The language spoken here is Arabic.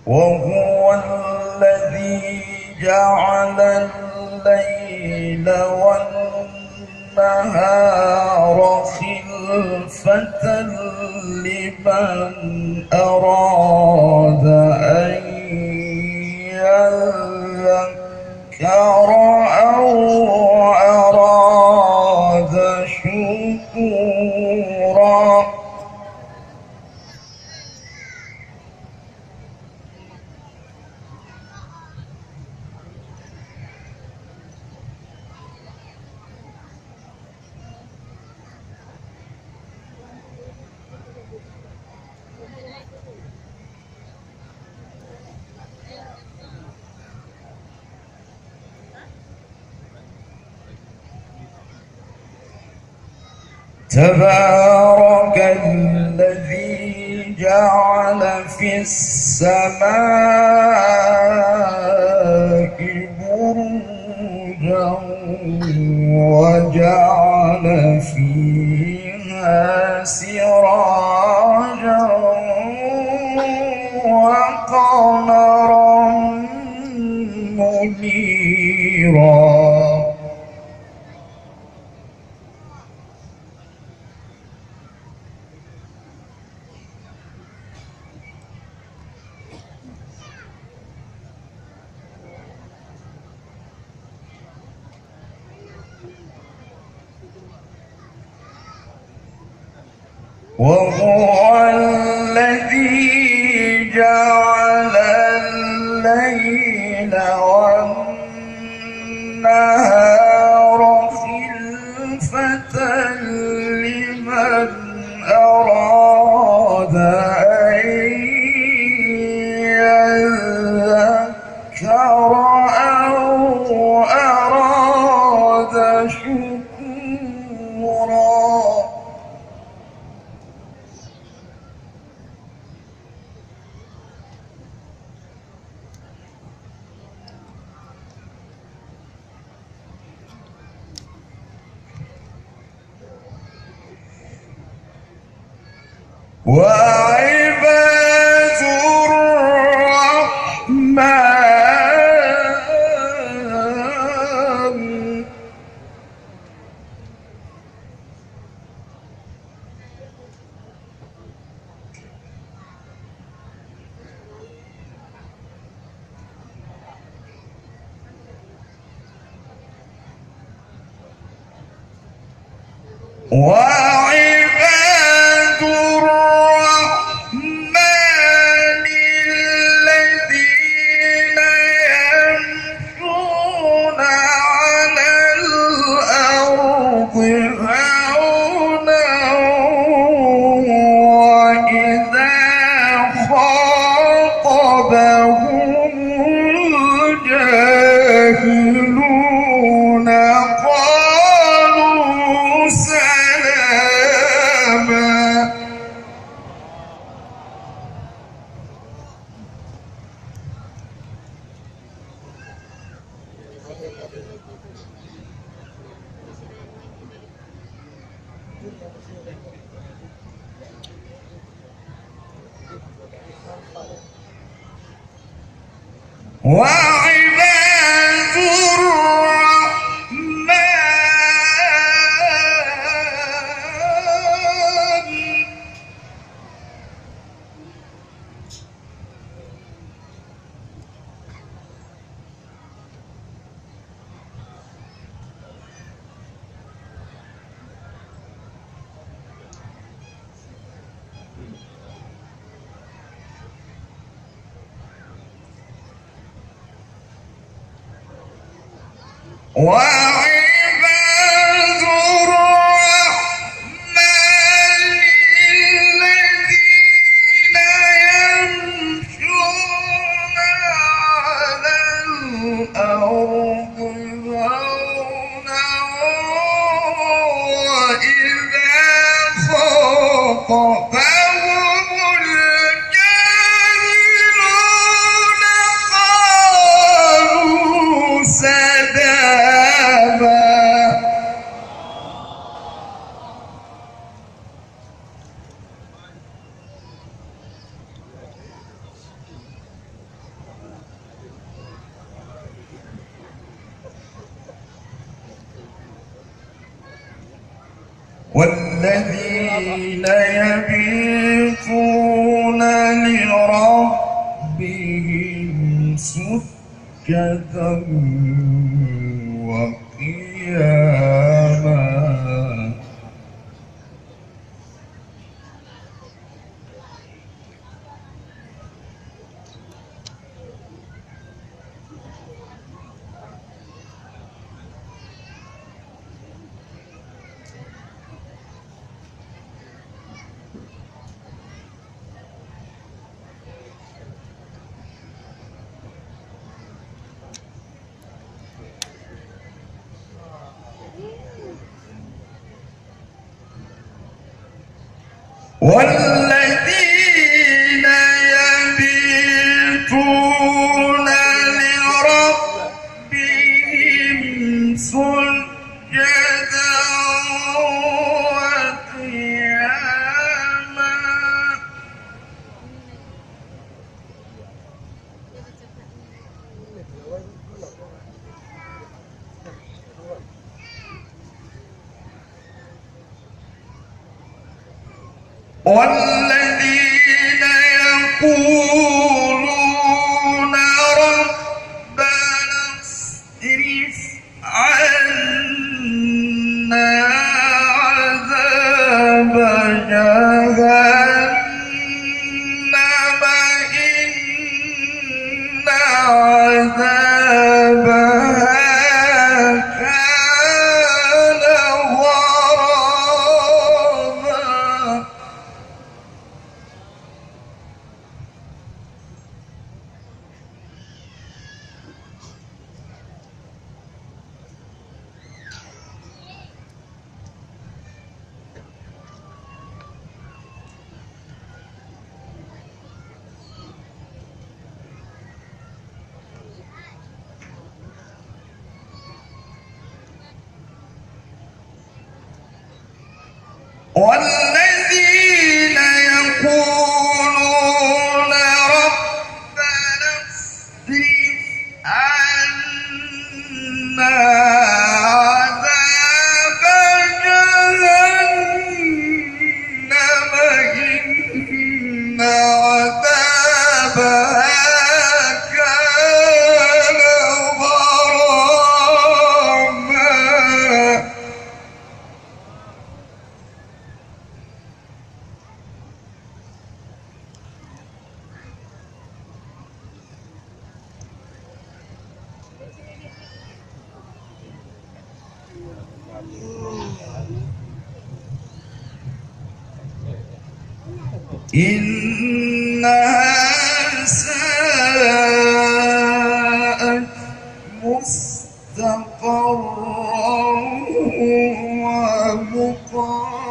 وهو الذي جعل الليل والنهار خلفة لمن أراد أن يذكر أو أراد شكورا. تبارك الذي جعل في السماء بروجا وجعل فيها سراجا وقمرا منيرا. وهو الذي جعل الليل والنهار خلفة لمن أراد أن يذكر أو أراد شكورا. وعباد الرحمن وعباد الرحمن الذين يمشون على الأرض هونا وإذا خاطبهم الجاهلون قالوا سلاما. وعباد الرحمن وعباد الرحمن الذين يمشون على الأرض هونا وإذا خاطبهم الجاهلون قالوا سلاما. والذين يبيتون لربهم سجدا وقياما والذين يبيتون لربهم سجدا وقياما والذين يقولون ربنا اصرف عنا عذاب جهنم إن عذابها كان غراما والذين يقولون ربنا اصرف عنا عذاب جهنم إن عذابها كان غراما إنها ساءت مستقرا ومقاما